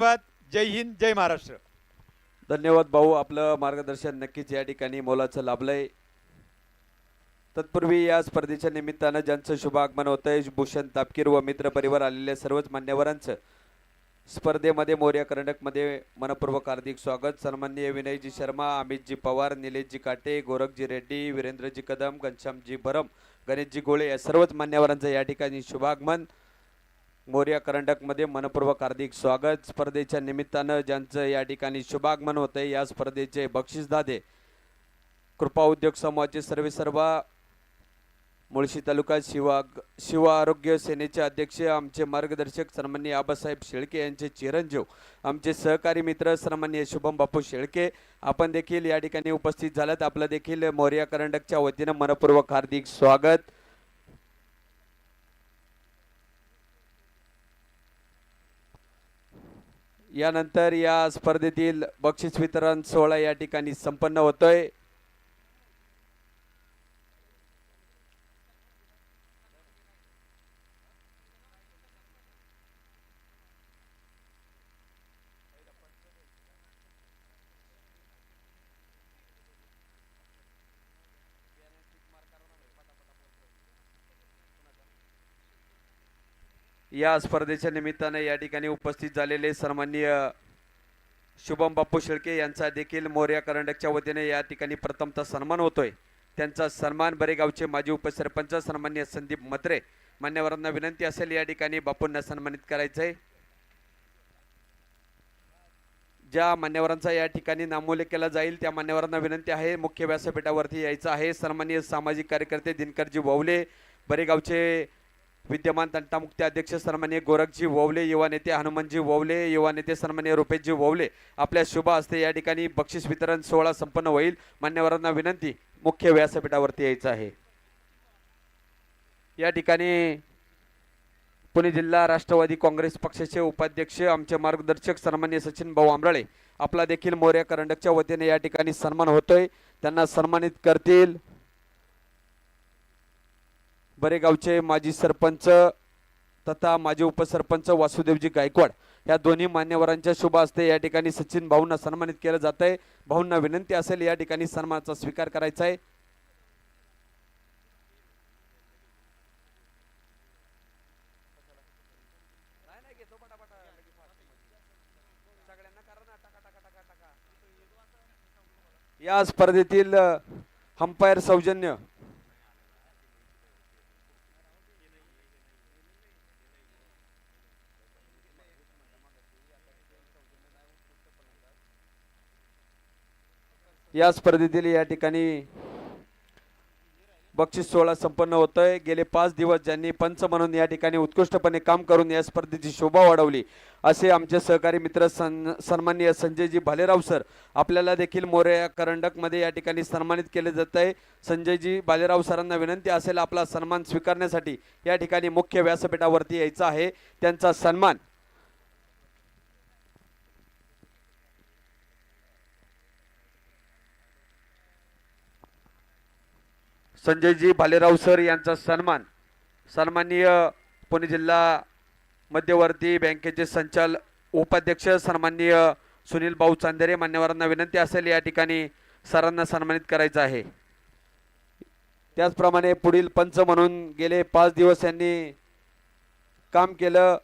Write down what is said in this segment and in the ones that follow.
धन्यवाद. जय हिंद, जय महाराष्ट्र. धन्यवाद भाऊ, आपलं मार्गदर्शन नक्कीच या ठिकाणी मोलाचं लाभलंय. तत्पूर्वी या स्पर्धेच्या निमित्तानं ज्यांचं शुभ आगमन होतंय, भूषण तापकीर व मित्र परिवार आलेल्या सर्वच मान्यवरांचं स्पर्धेमध्ये मोर्या कर्नाटकमध्ये मनपूर्वक हार्दिक स्वागत. सन्माननीय विनयजी शर्मा, अमितजी पवार, निलेशजी काटे, गोरखजी रेड्डी, वीरेंद्रजी कदम, घनश्यामजी भरम, गणेशजी गोळे या सर्वच मान्यवरांचं या ठिकाणी शुभागमन. मोर्या कर्नाटकमध्ये मनपूर्वक हार्दिक स्वागत. स्पर्धेच्या निमित्तानं ज्यांचं या ठिकाणी शुभागमन होतंय, या स्पर्धेचे बक्षीसदाते कृपा उद्योग समूहाचे सर्व मुळशी तालुका शिव आरोग्य सेनेचे अध्यक्ष, आमचे मार्गदर्शक सन्माननीय आबासाहेब शेळके यांचे चिरंजीव, आमचे सहकारी मित्र सन्माननीय शुभम बापू शेळके, आपण देखील या ठिकाणी उपस्थित झालात. आपलं देखील मोर्या कर्नाटकच्या वतीनं मनपूर्वक हार्दिक स्वागत. यानंतर या स्पर्धेतील बक्षीस वितरण सोहळा या ठिकाणी संपन्न होतोय. या स्पर्धेच्या निमित्ताने या ठिकाणी उपस्थित झालेले सन्माननीय शुभम बापू शेळके यांचा देखील मोर्या कर्नाटकच्या वतीने या ठिकाणी प्रथमतः सन्मान होतोय. त्यांचा सन्मान बरेगावचे माजी उपसरपंच सन्माननीय संदीप म्हात्रे मान्यवरांना विनंती असेल या ठिकाणी बापूंना सन्मानित करायचंय. ज्या मान्यवरांचा या ठिकाणी नामोल्लेख केला जाईल त्या मान्यवरांना विनंती आहे मुख्य व्यासपीठावरती यायचं आहे. सन्माननीय सामाजिक कार्यकर्ते दिनकरजी ववले, बरेगावचे विद्यमान तंटामुक्ती अध्यक्ष सन्माननीय गोरखजी ववले, युवा नेते हनुमानजी ववले, युवा नेते सन्माननीय रुपेशजी ववले, आपल्या शुभ हस्ते या ठिकाणी बक्षीस वितरण सोहळा संपन्न होईल. मान्यवरांना विनंती मुख्य व्यासपीठावरती यायचं आहे. या ठिकाणी पुणे जिल्हा राष्ट्रवादी काँग्रेस पक्षाचे उपाध्यक्ष, आमचे मार्गदर्शक सन्माननीय सचिन भाऊ आंबराळे, आपला देखील मोर्या कर्नाटकच्या वतीने या ठिकाणी सन्मान होतोय. त्यांना सन्मानित करतील बरेगावचे माजी सरपंच तथा माजी उपसरपंच वासुदेवजी गायकवाड. या दोन्ही मान्यवरांच्या शुभ हस्ते या ठिकाणी सचिन भाऊंना सन्मानित केलं जात आहे. भाऊंना विनंती असेल या ठिकाणी सन्मानाचा स्वीकार करायचा आहे. या स्पर्धेतील अंपायर सौजन्य या स्पर्धेतील या ठिकाणी बक्षीस सोहळा संपन्न होतोय. गेले 5 दिवस ज्यांनी पंच म्हणून या ठिकाणी उत्कृष्टपणे काम करून या स्पर्धेची शोभा वाढवली असे आमचे सहकारी मित्र सन्माननीय संजयजी भालेराव सर, आपल्याला देखील मोर्या कर्नाटकमध्ये या ठिकाणी सन्मानित केले जात आहे. संजयजी भालेराव सरांना विनंती असेल आपला सन्मान स्वीकारण्यासाठी या ठिकाणी मुख्य व्यासपीठावरती यायचं आहे. त्यांचा सन्मान संजयजी भालेराव सर यांचा सन्मान सन्माननीय पुणे जिल्हा मध्यवर्ती बँकेचे उपाध्यक्ष सन्माननीय सुनील भाऊ चांदेरे मान्यवरांना विनंती असेल या ठिकाणी सरांना सन्मानित करायचं आहे. त्याचप्रमाणे पुढील पंच म्हणून गेले 5 दिवस यांनी काम केलं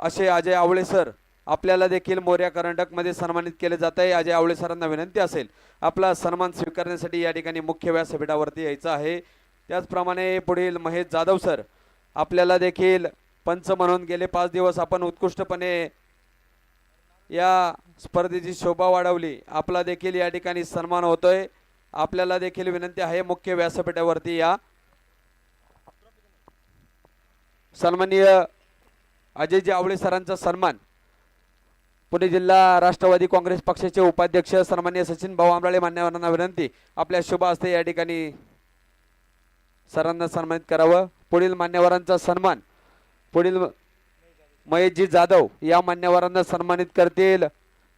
असे अजय आवळे सर, आपल्याला देखील मोर्या कर्नाटकमध्ये सन्मानित केले जात आहे. अजय आवळे सरांना विनंती असेल आपला सन्मान स्वीकारण्यासाठी या ठिकाणी मुख्य व्यासपीठावरती यायचं आहे. त्याचप्रमाणे पुढील महेश जाधव सर, आपल्याला देखील पंच म्हणून गेले 5 दिवस आपण उत्कृष्टपणे या स्पर्धेची शोभा वाढवली, आपला देखील या ठिकाणी सन्मान होतोय. आपल्याला देखील विनंती आहे मुख्य व्यासपीठावरती या. सन्माननीय अजयजी आवळे सरांचा सन्मान पुणे जिल्हा राष्ट्रवादी काँग्रेस पक्षाचे उपाध्यक्ष सन्माननीय सचिन भाऊ आंबराळे मान्यवरांना विनंती आपल्या शुभ हस्ते या ठिकाणी सरांना सन्मानित करावं. पुढील मान्यवरांचा सन्मान पुढील महेशजी जाधव या मान्यवरांना सन्मानित करतील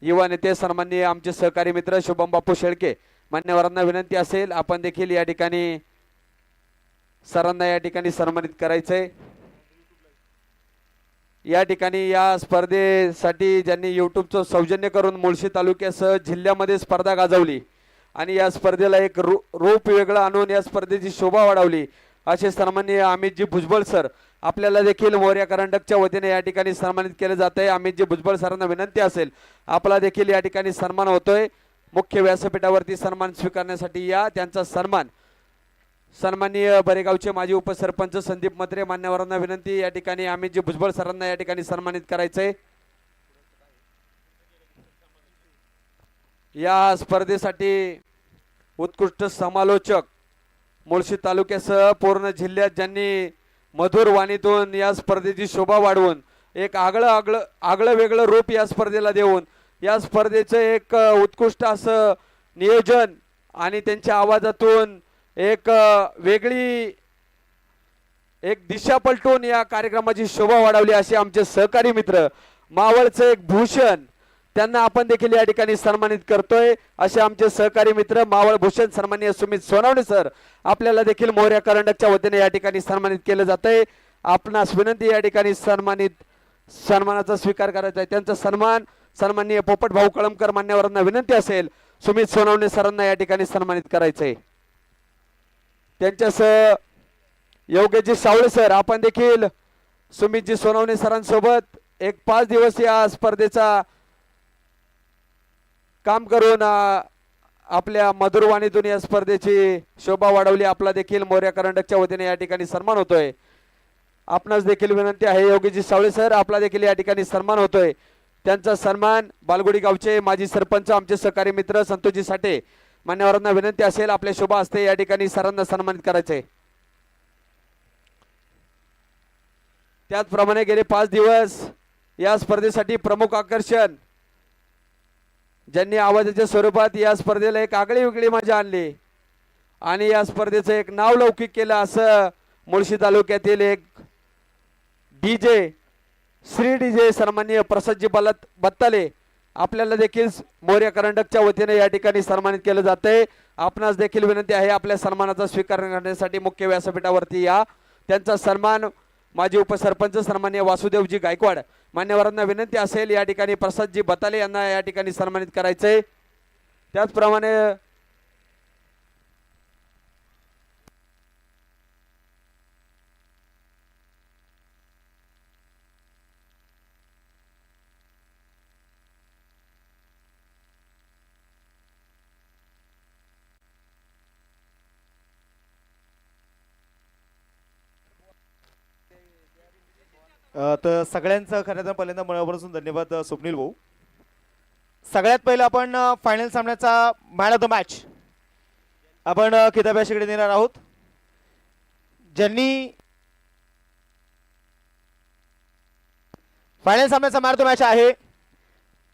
युवा नेते सन्माननीय आमचे सहकारी मित्र शुभम बापू शेळके. मान्यवरांना विनंती असेल आपण देखील या ठिकाणी सरांना या ठिकाणी सन्मानित करायचंय. या ठिकाणी या स्पर्धेसाठी ज्यांनी यूट्यूबचं सौजन्य करून मुळशी तालुक्यासह जिल्ह्यामध्ये स्पर्धा गाजवली आणि या स्पर्धेला एक रूप वेगळं आणून या स्पर्धेची शोभा वाढवली असे सन्माननीय अमितजी भुजबळ सर आपल्याला देखील मोर्या करंडकच्या वतीने या ठिकाणी सन्मानित केले जात आहे। अमितजी भुजबळ सरांना विनंती असेल आपला देखील या ठिकाणी सन्मान होतोय। मुख्य व्यासपीठावरती सन्मान स्वीकारण्यासाठी या त्यांचा सन्मान सन्माननीय बरेगावचे माजी उपसरपंच संदीप मत्रे मान्यवरांना विनंती या ठिकाणी अमितजी भुजबळ सरांना या ठिकाणी सन्मानित करायचंय। या स्पर्धेसाठी उत्कृष्ट समालोचक मुळशी तालुक्यासह पूर्ण जिल्ह्यात ज्यांनी मधुर वाणीतून या स्पर्धेची शोभा वाढवून एक आगळं वेगळं रूप या स्पर्धेला देऊन या स्पर्धेचं एक उत्कृष्ट असं नियोजन आणि त्यांच्या आवाजातून एक वेगळी एक दिशा पलटून या कार्यक्रमाची शोभा वाढवली असे आमचे सहकारी मित्र मावळचे एक भूषण त्यांना आपण देखील या ठिकाणी सन्मानित करतोय। असे आमचे सहकारी मित्र मावळ भूषण सन्माननीय सुमित सोनवणे सर आपल्याला देखील मोर्या करंडकच्या वतीने या ठिकाणी सन्मानित केलं जातंय। आपणास विनंती या ठिकाणी सन्मानाचा स्वीकार करायचा आहे। त्यांचा सन्मान सन्माननीय पोपट भाऊ कळमकर मान्यवरांना विनंती असेल सुमित सोनवणे सरांना या ठिकाणी सन्मानित करायचंय। त्यांच्यासह योगेशजी सावळे सर आपण देखील सुमितजी सोनवणे सरांसोबत एक 5 दिवस या स्पर्धेचा काम करून आपल्या मधुरवाणीतून या स्पर्धेची शोभा वाढवली। आपला देखील मोर्या करंडकच्या वतीने या ठिकाणी सन्मान होतोय। आपणास देखील विनंती आहे योगेशजी सावळे सर आपला देखील या ठिकाणी सन्मान होतोय। त्यांचा सन्मान बालगुडी गावचे माजी सरपंच आमचे सहकारी मित्र संतोषजी साठे मान्यवरांना विनंती असेल आपल्या शोभा असते या ठिकाणी सरांना सन्मानित करायचे। त्याचप्रमाणे गेले 5 दिवस या स्पर्धेसाठी प्रमुख आकर्षण ज्यांनी आवाजाच्या स्वरूपात या स्पर्धेला एक आगळी वेगळी मजा आणली आणि या स्पर्धेचं एक नाव लौकिक केलं असं मुळशी तालुक्यातील एक डीजे श्री डीजे सन्माननीय प्रसादजी बत्ताले आपल्याला देखील मोर्या करंडकच्या वतीने या ठिकाणी सन्मानित केलं जातंय। आपणास देखील विनंती आहे आपल्या सन्मानाचा स्वीकार करण्यासाठी मुख्य व्यासपीठावरती या त्यांचा सन्मान माजी उपसरपंच सन्माननीय वासुदेवजी गायकवाड मान्यवरांना विनंती असेल या ठिकाणी प्रसादजी बताले यांना या ठिकाणी सन्मानित करायचंय। त्याचप्रमाणे तर सगळ्यांचं खरं तर पहिल्यांदा मनापासून धन्यवाद स्वप्नील भाऊ। सगळ्यात पहिलं आपण फायनल सामन्याचा मॅन ऑफ द मॅच आपण किताबाशीकडे नेणार आहोत। ज्यांनी फायनल सामन्याचा मॅन ऑफ द मॅच आहे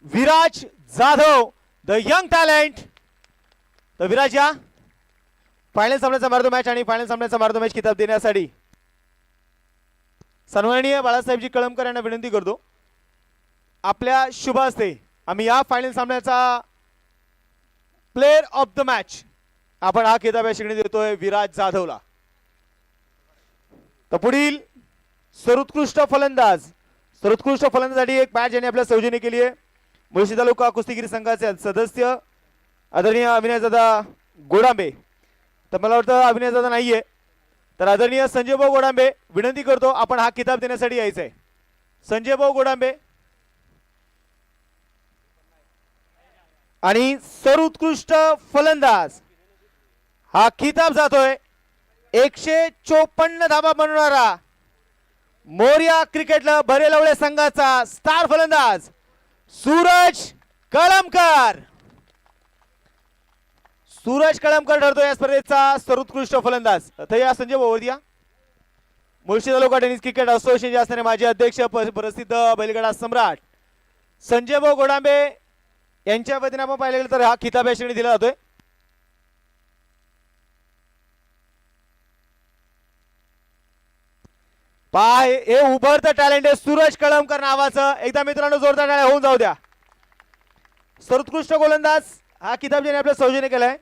Viraj Jadhav the young talent. तर विराज या फायनल सामन्याचा मॅन ऑफ द मॅच आणि फायनल सामन्याचा मॅन ऑफ द मॅच किताब देण्यासाठी सन्माननीय बाळासाहेबजी कळमकर यांना विनंती करतो आपल्या शुभ हस्ते आम्ही या फायनल सामन्याचा प्लेयर ऑफ द मॅच आपण हा किताब या शिकणी देतोय विराज जाधवला। तर पुढील सर्वोत्कृष्ट फलंदाजासाठी एक बॅच यांनी आपल्या सौजन्य केली आहे। मुळशी तालुका कुस्तीगीर संघाचे सदस्य आदरणीय अभिनयदादा गोडांबे। तर मला वाटतं अभिनयदादा नाहीये तर आदरणीय संजय भाऊ गोडांबे विनंती करतो आपण हा किताब देण्यासाठी यायचंय। संजय भाऊ गोडांबे आणि सर्वोत्कृष्ट फलंदाज हा किताब जातोय 154 धावा बनवणारा मोर्या क्रिकेट भरेलवळे संघाचा स्टार फलंदाज सूरज कळमकर। सूरज कळमकर ठरतो या स्पर्धेचा सर्वोत्कृष्ट फलंदाज। तर या संजय भाऊ या मुळशी तालुका टेनिस क्रिकेट असोसिएशनचे असणारे माजी अध्यक्ष प्रसिद्ध बैलगाडा सम्राट संजय भाऊ गोडांबे यांच्या वतीने आपण पाहिलं तर हा किताब या श्रेणी दिला जातोय। पाय हे उभरतं टॅलेंट आहे सूरज कळमकर नावाचं। एकदा मित्रांनो जोरदार टाळ्या होऊन जाऊ द्या। सर्वोत्कृष्ट गोलंदाज हा किताब ज्याने आपल्या सौजन्य केलाय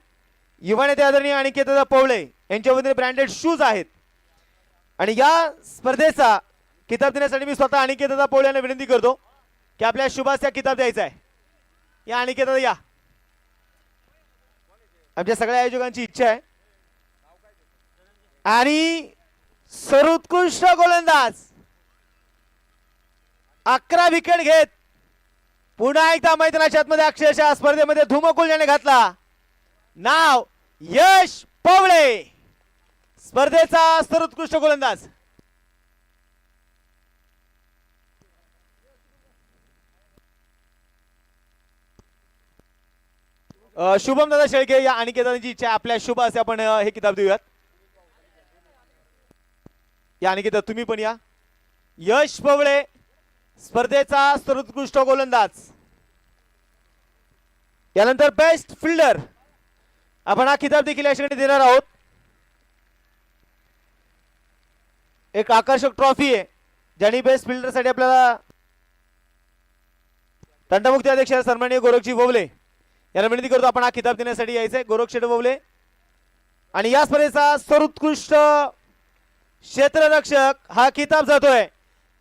युवा नेते आदरणीय अनिकेतदादा पवळे यांच्या वतीने ब्रँडेड शूज आहेत आणि या स्पर्धेचा किताब देण्यासाठी मी स्वतः अनिकेत दादा पोळ यांना विनंती करतो की आपल्या शुभास या किताब द्यायचा आहे. या अनिकेत दादा या. आमच्या सगळ्या आयोजकांची इच्छा आहे. आणि सर्वोत्कृष्ट गोलंदाज 11 विकेट घेत पुन्हा एकदा मैदानाच्या आतमध्ये अक्षरशः स्पर्धेमध्ये धुमकूल ज्याने घातला, नाव यश पवळे, स्पर्धेचा सर्वोत्कृष्ट गोलंदाज. शुभम दादा शेळके या अनिकेतांची इच्छा आहे, आपल्या शुभ असे आपण हे किताब देऊयात. या अनिकेता तुम्ही पण या. यश पवळे, स्पर्धेचा सर्वोत्कृष्ट गोलंदाज. यानंतर बेस्ट फिल्डर आपण हा किताब देखील या ठिकाणी देणार आहोत. एक आकर्षक ट्रॉफी आहे ज्यांनी बेस्ट फिल्डर साठी आपल्याला तंटमुक्ती अध्यक्ष सन्माननीय गोरखजी बोवले यांना विनंती करतो आपण हा किताब देण्यासाठी यायचंय. गोरख शेठ बोवले. आणि या स्पर्धेचा सर्वोत्कृष्ट क्षेत्ररक्षक हा किताब जातोय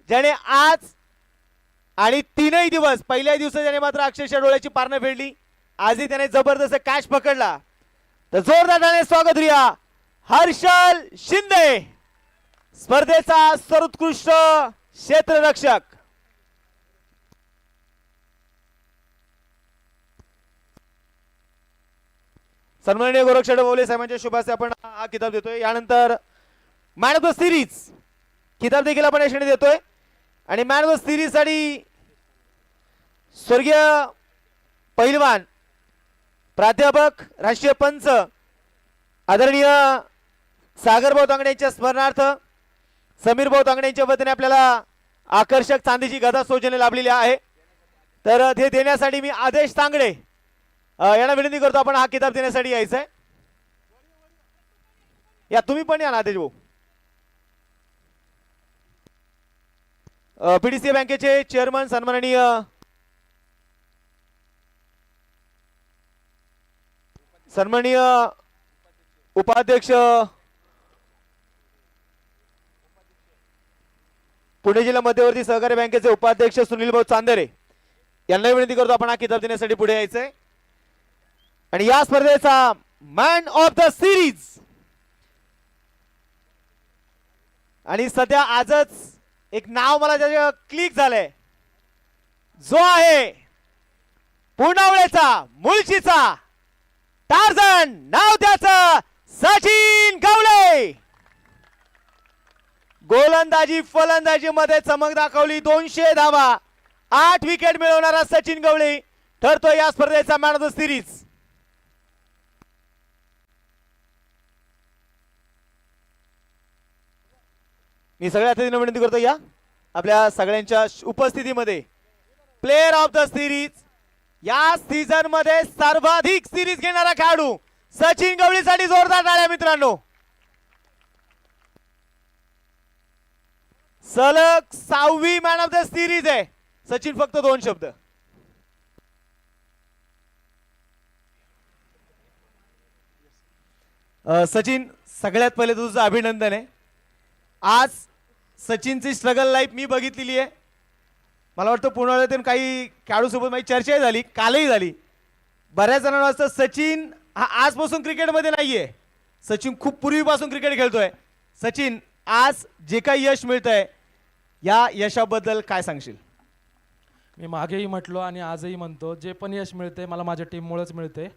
ज्याने आज आणि 3ही दिवस, पहिल्या दिवशी ज्याने मात्र अक्षरशः डोळ्याची पारणं फेडली, आजही त्याने जबरदस्त कॅच पकडला. तर जोरदार स्वागत करूया हर्षल शिंदे, स्पर्धेचा सर्वोत्कृष्ट क्षेत्ररक्षक. सन्माननीय गोरख बोवले साहेबांच्या शुभासे आपण हा किताब देतोय. यानंतर मॅन ऑफ द सिरीज किताब देखील आपण या श्रेणी देतोय. आणि मॅन ऑफ द सिरीज साठी स्वर्गीय पहिलवान, प्राध्यापक, राष्ट्रीय पंच आदरणीय सागरभाऊ तांगडे यांच्या स्मरणार्थ समीरभाऊ तांगडे यांच्या वतीने आपल्याला आकर्षक चांदीची गदा सौजन्य लाभलेली आहे. तर ते देण्यासाठी मी आदेश तांगडे यांना विनंती करतो आपण हा किताब देण्यासाठी यायचं आहे. या तुम्ही पण या ना आदेश भाऊ. पीडीसी बँकेचे चेअरमन सन्माननीय उपाध्यक्ष पुणे जिल्हा मध्यवर्ती सहकारी बँकेचे उपाध्यक्ष सुनील भाऊ चांदेरे यांना विनंती करतो आपण हा किताब देण्यासाठी पुढे यायचंय. आणि या स्पर्धेचा मॅन ऑफ द सिरीज आणि सध्या आजच एक नाव मला त्याच्या क्लिक झालंय, जो आहे पुनावळेचा, मुळशीचा टार्झन, नाव त्याचं सचिन गवळे. गोलंदाजी फलंदाजी मध्ये चमक दाखवली, 200 धावा, 8 विकेट मिळवणारा सचिन गवळे ठरतो या स्पर्धेचा मॅन ऑफ द सिरीज. मी सगळ्या अतिथींना विनंती करतो या आपल्या सगळ्यांच्या उपस्थितीमध्ये प्लेयर ऑफ द सिरीज, या सीझन मध्ये सर्वाधिक सिरीज घेणारा खेळाडू सचिन गवळीसाठी जोरदार टाळ्या मित्रांनो. सलग 6वी मॅन ऑफ द सिरीज आहे. सचिन फक्त 2 शब्द. सचिन, सगळ्यात पहिले तुझं अभिनंदन आहे. आज सचिनची स्ट्रगल लाईफ मी बघितलेली आहे. मला वाटतं पुण्यातून काही खेळाडूसोबत माझी चर्चाही झाली, कालही झाली. बऱ्याच जणांना वाटतं सचिन हा आजपासून क्रिकेटमध्ये नाहीये, सचिन खूप पूर्वीपासून क्रिकेट खेळतोय. सचिन, आज जे काही यश मिळतंय या यशाबद्दल काय सांगशील? मी मागेही म्हटलो आणि आजही म्हणतो, जे पण यश मिळते मला माझ्या टीममुळेच मिळते.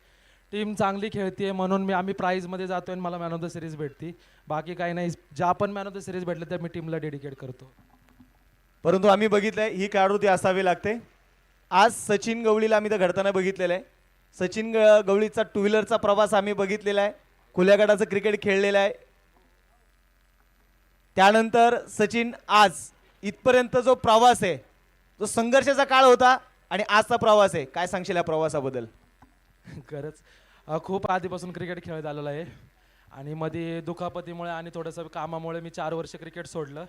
टीम चांगली खेळते म्हणून आम्ही प्राईजमध्ये जातोय आणि मला मॅन ऑफ द सिरीज भेटती. बाकी काही नाही, ज्या पण मॅन ऑफ द सिरीज भेटले त्या मी टीमला डेडिकेट करतो. परंतु आम्ही बघितलंय ही खेळाडू ती असावी लागते. आज सचिन गवळीला आम्ही तर घडताना बघितलेलं आहे. सचिन गवळीचा 2 व्हीलरचा प्रवास आम्ही बघितलेला आहे, खुल्या गटाचं क्रिकेट खेळलेलं आहे. त्यानंतर सचिन आज इथपर्यंत जो प्रवास आहे, जो संघर्षाचा काळ होता आणि आजचा प्रवास आहे, काय सांगशील या प्रवासाबद्दल? खरंच खूप आधीपासून क्रिकेट खेळत आलेलं आहे आणि मध्ये दुखापतीमुळे आणि थोडंसं कामामुळे मी 4 वर्ष क्रिकेट सोडलं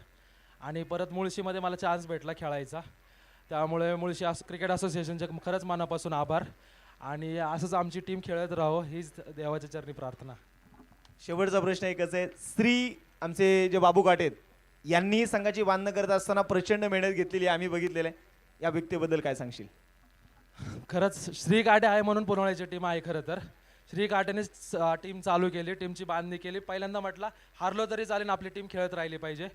आणि परत मुळशीमध्ये मला चान्स भेटला खेळायचा. त्यामुळे मुळशी क्रिकेट असोसिएशनचे खरंच मनापासून आभार आणि असंच आमची टीम खेळत राहो हीच देवाच्या चरणी प्रार्थना. शेवटचा प्रश्न एकच आहे. श्री आमचे जे बाबू काटे आहेत यांनी संघाची बांधणी करत असताना प्रचंड मेहनत घेतलेली आहे, आम्ही बघितलेलं आहे. या व्यक्तीबद्दल काय सांगशील? खरंच श्री काटे आहे म्हणून पुरवण्याची टीम आहे. खरं तर श्री काटेनेच टीम चालू केली, टीमची बांधणी केली. पहिल्यांदा म्हटलं हारलो तरी चालेल, आपली टीम खेळत राहिली पाहिजे.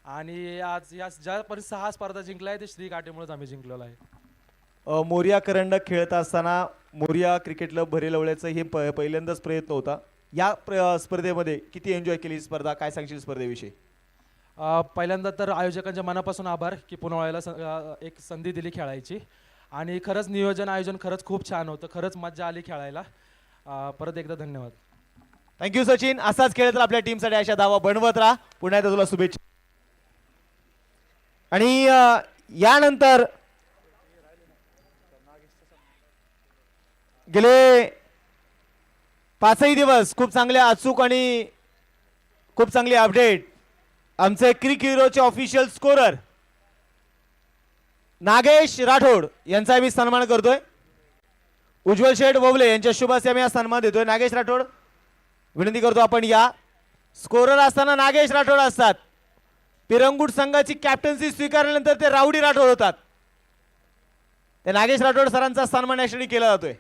आणि आज या ज्या परिस्थिती 6 स्पर्धा जिंकल्या आहे ते श्री काटेमुळेच आम्ही जिंकलेलो आहे. मोरिया करंडक खेळत असताना मोरिया क्रिकेट क्लब भरेलवळ्याचं हे पहिल्यांदाच प्रयत्न होता. या स्पर्धेमध्ये किती एन्जॉय केली स्पर्धा, काय सांगशील स्पर्धेविषयी? पहिल्यांदा तर आयोजकांच्या मनापासून आभार की पुनवाळ्याला एक संधी दिली खेळायची. आणि खरंच नियोजन आयोजन खरंच खूप छान होतं, खरंच मजा आली खेळायला. परत एकदा धन्यवाद. थँक्यू सचिन. असाच खेळ तर आपल्या टीमसाठी अशा धावा बनवत राहा. पुन्हा एकदा तुला शुभेच्छा. आणि यानंतर गेले 5ही दिवस खूप चांगले अचूक आणि खूप चांगली अपडेट आमचे क्रिक हिरोचे ऑफिशियल स्कोरर नागेश राठोड यांचा मी सन्मान करतोय. उज्ज्वल शेठ ववले यांच्या शुभ हस्ते आम्ही हा सन्मान देतोय. नागेश राठोड विनंती करतो आपण या. स्कोरर असताना नागेश राठोड असतात. पिरंगुट संघाची कॅप्टन्सी स्वीकारल्यानंतर ते राऊडी राठोड होतात. ते नागेश राठोड सरांचा सन्मान या क्षणी केला जातोय.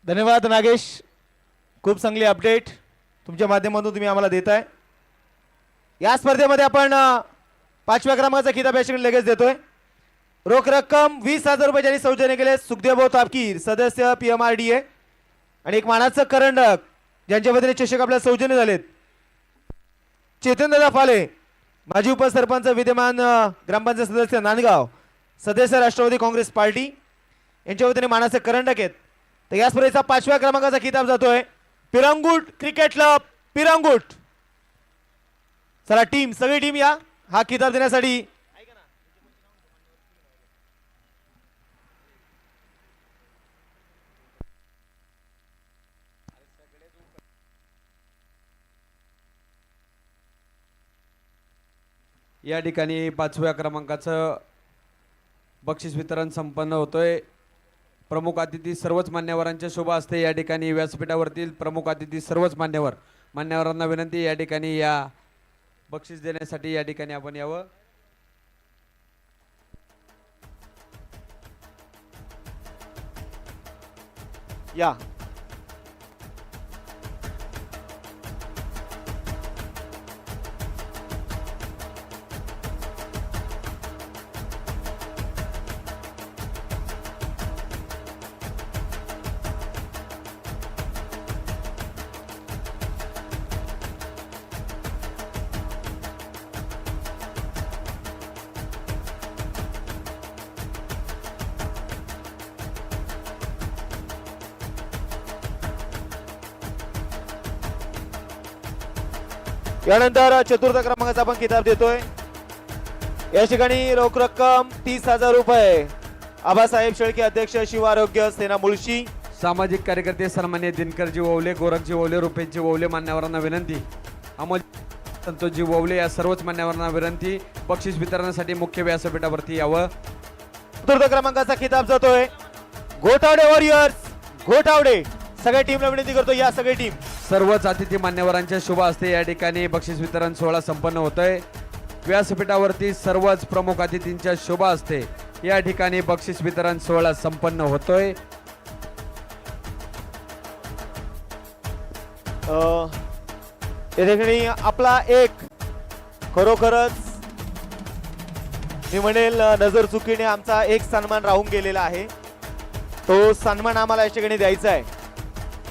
धन्यवाद नागेश. खूप चांगली अपडेट तुमच्या माध्यमातून तुम्ही आम्हाला देताय. या स्पर्धेमध्ये आपण 5व्या क्रमांकाचा खिताब या क्षणी लगेच देतोय. रोख रक्कम 20,000 रुपये ज्यांनी सौजन्य केले सुखदेवभाऊ तापकीर सदस्य PMRDA आणि एक मानाचं करंडक ज्यांच्या वतीने चषक आपल्या सौजन्य झालेत. चेतनदादा फाले माजी उपसरपंच विद्यमान ग्रामपंचायत सदस्य नांदगाव सदस्य राष्ट्रवादी काँग्रेस पार्टी यांच्या वतीने मानाचे करंडक आहेत. तर या स्पर्धेचा 5व्या क्रमांकाचा खिताब जातोय पिरंगुट क्रिकेट क्लब पिरंगुट. चला टीम सगळी टीम या हा खिताब देण्यासाठी. या ठिकाणी 5व्या क्रमांकाचं बक्षीस वितरण संपन्न होतोय. प्रमुख अतिथी सर्वच मान्यवरांच्या शुभ हस्ते या ठिकाणी व्यासपीठावरतील प्रमुख अतिथी सर्वच मान्यवरांना विनंती या ठिकाणी या बक्षीस देण्यासाठी या ठिकाणी आपण यावं. या यानंतर चतुर्थ क्रमांकाचा आपण किताब देतोय. या ठिकाणी रोख रक्कम 30,000 रुपये आबासाहेब शेळके अध्यक्ष शिव आरोग्य सेना मुळशी. सामाजिक कार्यकर्ते सन्मान्य दिनकरजी ववले गोरखजी ववले रुपेशजी ववले मान्यवरांना विनंती. अमोल संतोषजी ववले या सर्वच मान्यवरांना विनंती बक्षीस वितरणासाठी मुख्य व्यासपीठावरती यावं. चतुर्थ क्रमांकाचा खिताब जातोय घोटावडे वॉरियर्स घोटावडे. सगळ्या टीमला विनंती करतो या सगळी टीम. सर्वच अतिथी मान्यवरांच्या शुभ हस्ते या ठिकाणी बक्षीस वितरण सोहळा संपन्न होतोय. व्यासपीठावरती सर्वच प्रमुख अतिथींच्या शुभ हस्ते या ठिकाणी बक्षीस वितरण सोहळा संपन्न होतोय. या ठिकाणी आपला एक खरोखरच मी म्हणेल नजर चुकीने आमचा एक सन्मान राहून गेलेला आहे. तो सन्मान आम्हाला या ठिकाणी द्यायचा आहे.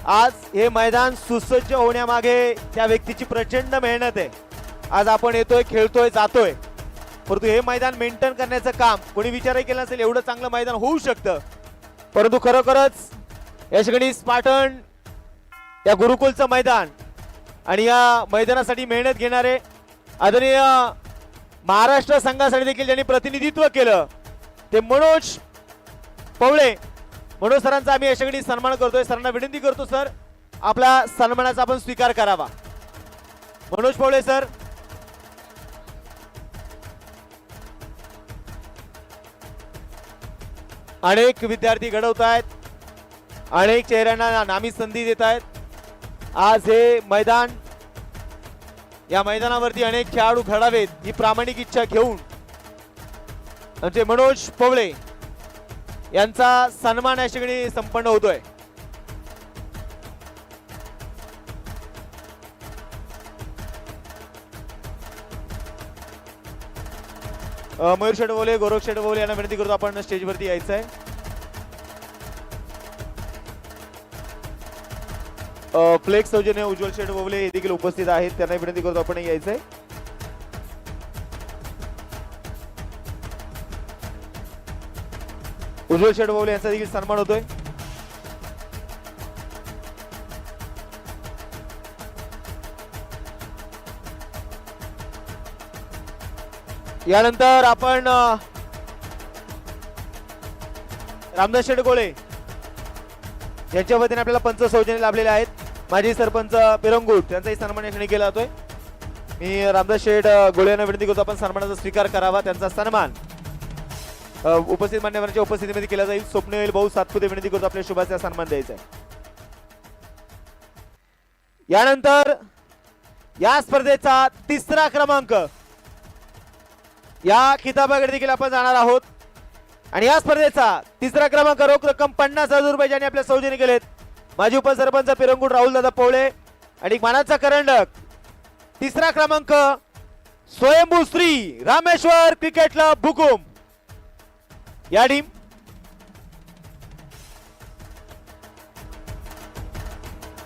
आज हे मैदान सुसज्ज होण्यामागे त्या व्यक्तीची प्रचंड मेहनत आहे. आज आपण येतोय खेळतोय जातोय परंतु हे मैदान मेंटेन करण्याचं काम कोणी विचारही केला नसेल एवढं चांगलं मैदान होऊ शकतं. परंतु खरोखरच या ठिकाणी स्पार्टन या गुरुकुलचं मैदान आणि या मैदानासाठी मेहनत घेणारे आदरणीय महाराष्ट्र संघासाठी देखील ज्यांनी प्रतिनिधित्व केलं ते मनोज पवळे मनोज सरांचा आम्ही याच्याकडे सन्मान करतोय. सरांना विनंती करतो सर आपला सन्मानाचा आपण स्वीकार करावा. मनोज पवळे सर. अनेक विद्यार्थी घडवत आहेत, अनेक चेहऱ्यांना नामी संधी देत आहेत. आज हे मैदान, या मैदानावरती अनेक खेळाडू घडावेत ही प्रामाणिक इच्छा घेऊन आमचे मनोज पवळे यांचा सन्मान या ठिकाणी संपन्न होतोय. मयूर शेटवोले, गौरव शेटवोले यांना विनंती करतो आपण स्टेजवरती यायचं आहे. फ्लेक्स सौजन्य उज्ज्वल शेटवोले हे देखील उपस्थित आहेत, त्यांना विनंती करतो आपण यायचंय. उज्ज्वल शेटवोले यांचा देखील सन्मान होतोय. यानंतर आपण रामदास शेटगोळे यांच्या वतीने आपल्याला पंच सौजन्य लाभलेले आहेत. माजी सरपंच पिरंगुट त्यांचाही सन्मान या ठिकाणी केला जातोय. मी रामदास शेठ गोळे यांना विनंती करतो आपण सन्मानाचा स्वीकार करावा. त्यांचा सन्मान उपस्थित मान्यवरांच्या उपस्थितीमध्ये केला जाईल. स्वप्नील भाऊ सातपुते विनंती करतो आपल्या शुभाचा सन्मान द्यायचा आहे. यानंतर या स्पर्धेचा तिसरा क्रमांक या खिताबाकडे देखील आपण जाणार आहोत. आणि या स्पर्धेचा तिसरा क्रमांक रोख रक्कम 50,000 रुपये ज्यांनी आपल्या सौजन्य केलेत माजी उपसरपंच पिरंगुट राहुल दादा पवळे आणि मानाचा करंडक तिसरा क्रमांक स्वयंभू श्री रामेश्वर क्रिकेट क्लब भुकुम या टीम.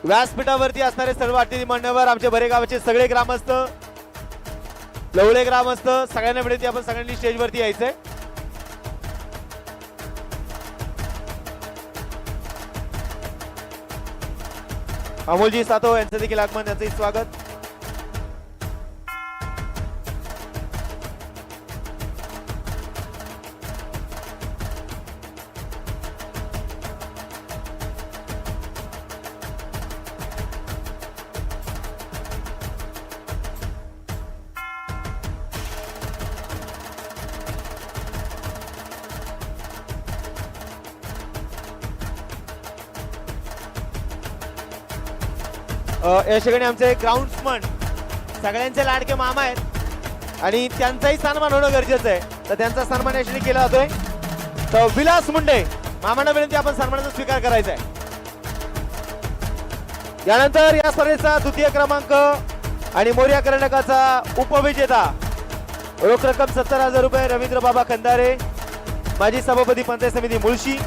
व्यासपीठावरती असणारे सर्व अतिथी मान्यवर, आमचे बरेगावचे सगळे ग्रामस्थ, लवळे ग्रामस्थ, सगळ्यांना विनंती आपण सगळ्यांनी स्टेजवरती यायचंय. अमोलजी सातो यांचं देखील आगमन, त्यांचंही स्वागत. या ठिकाणी आमचे ग्राउंड्समन सगळ्यांचे लाडके मामा आहेत आणि त्यांचाही सन्मान होणं गरजेचं आहे, तर त्यांचा सन्मान या ठिकाणी केला जातोय. तर विलास मुंडे मामांना विनंती आपण सन्मानाचा स्वीकार करायचा आहे. यानंतर या स्पर्धेचा द्वितीय क्रमांक आणि मोर्या कर्नाटकाचा उपविजेता रोख रक्कम 70,000 रुपये रवींद्र बाबा खंदारे, माजी सभापती पंचायत समिती मुळशी,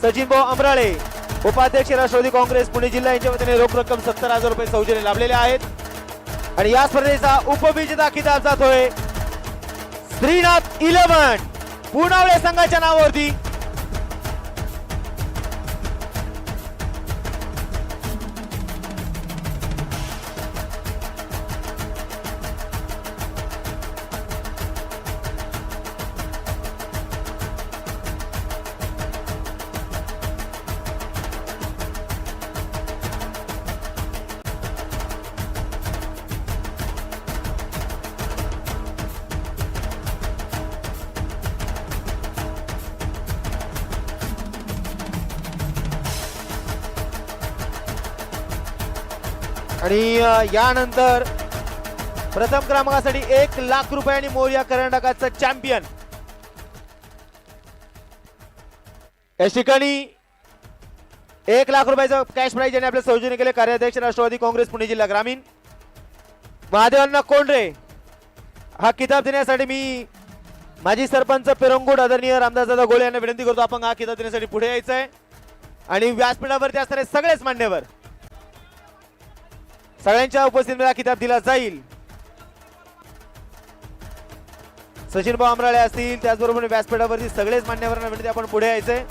सचिन भाऊ अमराळे उपाध्यक्ष राष्ट्रवादी काँग्रेस पुणे जिल्हा यांच्या वतीने रोख रक्कम 70,000 रुपये सौजन्य लाभलेले आहेत. आणि या स्पर्धेचा उपविजेता खिताब जातोय श्रीनाथ 11 पुनावळे संघाच्या नावावरती. आणि यानंतर प्रथम क्रमांकासाठी 1 लाख रुपयांनी मोर्या कर्नाटकाचा चॅम्पियन या ठिकाणी 1 लाख रुपयाचं कॅश प्राइज यांनी आपल्या सौजन्य केले कार्याध्यक्ष राष्ट्रवादी काँग्रेस पुणे जिल्हा ग्रामीण महादेवांना कोंडरे. हा किताब देण्यासाठी मी माजी सरपंच पिरंगुट आदरणीय रामदासदादा गोळे यांना विनंती करतो आपण हा किताब देण्यासाठी पुढे यायचं आहे. आणि व्यासपीठावरती असणारे सगळेच मान्यवर सगळ्यांच्या उपस्थितीत किताब दिला जाईल. सचिन भाऊ अमराळे असतील, त्याचबरोबर व्यासपीठावरती सगळेच मान्यवरांना विनंती आपण पुढे यायचंय.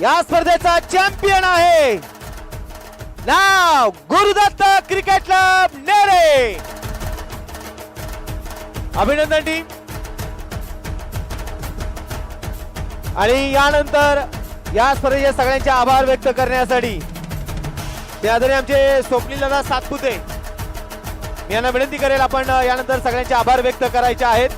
या स्पर्धेचा चॅम्पियन आहे नाव गुरुदत्त क्रिकेट क्लब नेरे. अभिनंदन टीम. आणि यानंतर या स्पर्धेचे सगळ्यांचे आभार व्यक्त करण्यासाठी ते आदरणीय आमचे स्वप्नील दादा सातपुते मी यांना विनंती करेल आपण यानंतर सगळ्यांचे आभार व्यक्त करायचे आहेत.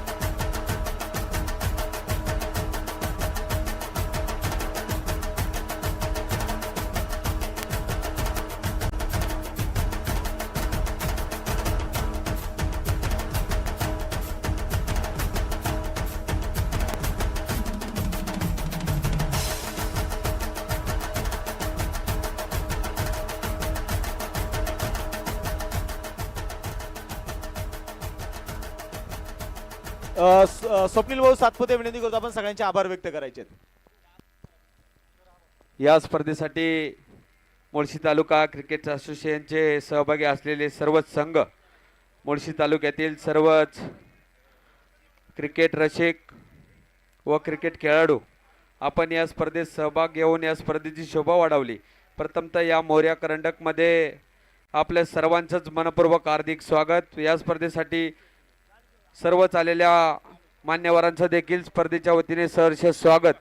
स्वप्नील भाऊ सातपुते विनंती करतो आपण सगळ्यांचे आभार व्यक्त करायचे आहेत. या स्पर्धेसाठी मुळशी तालुका क्रिकेट असोसिएशनचे सहभागी असलेले सर्वच संघ, मुळशी तालुक्यातील सर्वच क्रिकेट रसिक व क्रिकेट खेळाडू आपण या स्पर्धेत सहभाग घेऊन या स्पर्धेची शोभा वाढवली. प्रथमतः या मोर्या करंडकमध्ये आपल्या सर्वांचंच मनपूर्वक हार्दिक स्वागत. या स्पर्धेसाठी सर्वच आलेल्या मान्यवरांचं देखील स्पर्धेच्या वतीने सहर्ष स्वागत.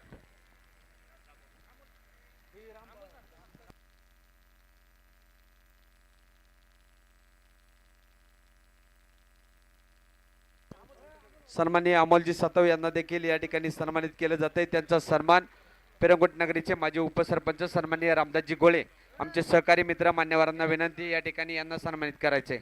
सन्माननीय अमोलजी सातव यांना देखील या ठिकाणी सन्मानित केलं जाते. त्यांचा सन्मान पेरंगुट नगरीचे माजी उपसरपंच सन्माननीय रामदासजी गोळे आमचे सहकारी मित्र मान्यवरांना विनंती या ठिकाणी यांना सन्मानित करायचे.